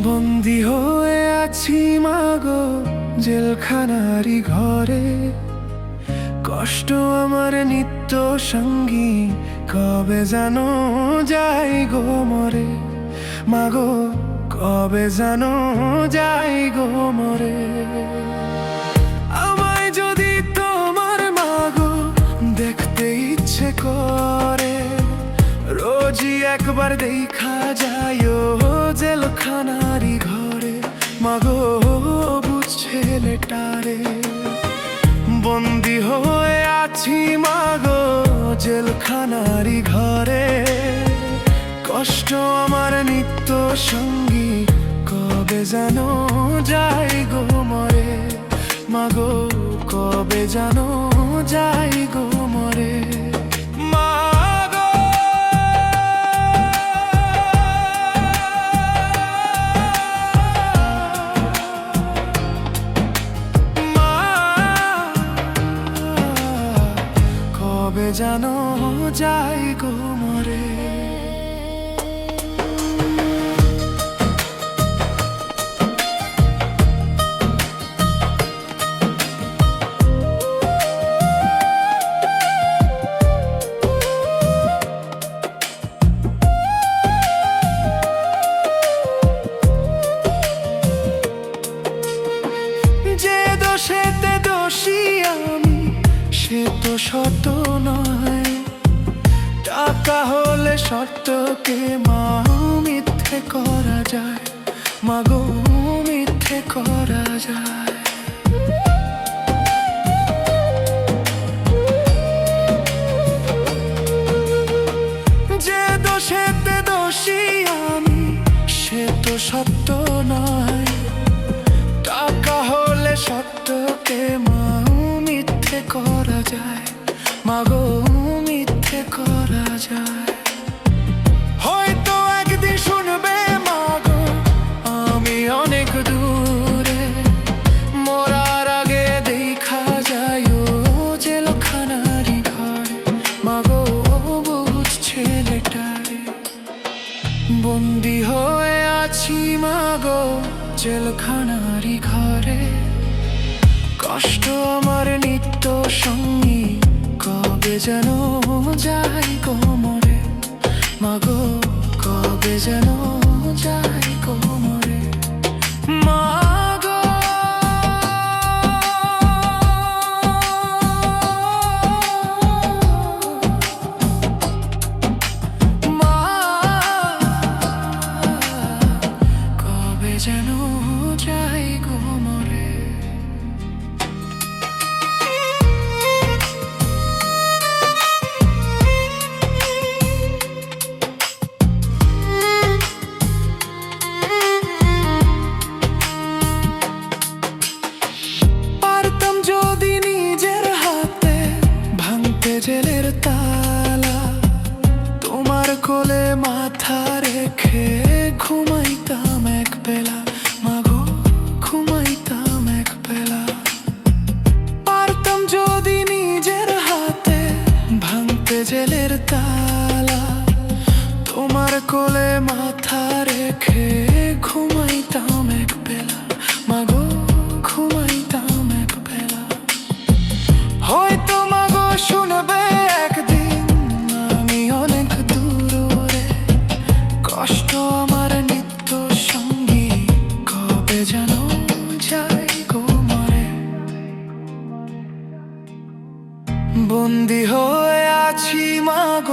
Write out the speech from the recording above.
বন্দি হয়ে আছি মাগো জেলখানারি ঘরে, কষ্ট আমার নিত্য সঙ্গী, কবে জানো যাই গো মরে। মাগো কবে জানো যাই গো মরে। আমায় যদি তোমার মাগো দেখতে ইচ্ছে করে, রোজই একবার দেখা যায় জেলখানারি ঘরে। মাগো বুঝ ছেলেটারে, বন্দি হয়ে আছি মাগো জেলখানারি ঘরে, কষ্ট আমার নিত্য সঙ্গী, কবে জানো যাই গো মরে। মাগো কবে জানো যাই গো মরে। কবে জানো যাই গো মরে। যে দোষেতে দোষী আমি সে তো সত্য নয়, টাকা হলে সত্যকে মা মিথ্যে করা যায়। মাগো মিথ্যে করা যায়। যে দোষেতে দোষী আমি সে তো সত্য নয়, টাকা হলে সত্যকে মা মিথ্যে করা যায়। মাগো মিথ্যে করা যায়। হয়তো একদিন শুনবে মাগো আমি অনেক দূরে, মরার আগে দেখা যায় জেলখানারি ঘরে। মাগো বুঝ ছেলেটারে, বন্দি হয়ে আছি মাগো জেলখানারি ঘরে, কষ্ট আমার নিত্য সঙ্গী, কবে যেন যাই গো মরে। মাগো কবে যেন যাই গো মরে। মাগো মা কবে যেন যাই গো মরে। জেলের তালা তোমার কোলে মাথা রেখে ঘুমাইতাম এক বেলা। মাগো ঘুমাইতাম এক বেলা। পারতাম যদি নিজের হাতে ভাঙতে জেলের তালা, তোমার কোলে মাথা রেখে ঘুমাইতাম এক বেলা। মাগো ঘুমাইতাম এক বেলা। হয়তো মাগো শুনবে একদিন আমি অনেক দূরে, কষ্ট আমার নিত্য সঙ্গী, কবে জানো যাই গো মরে। বন্দি হয়ে আছি মাগো।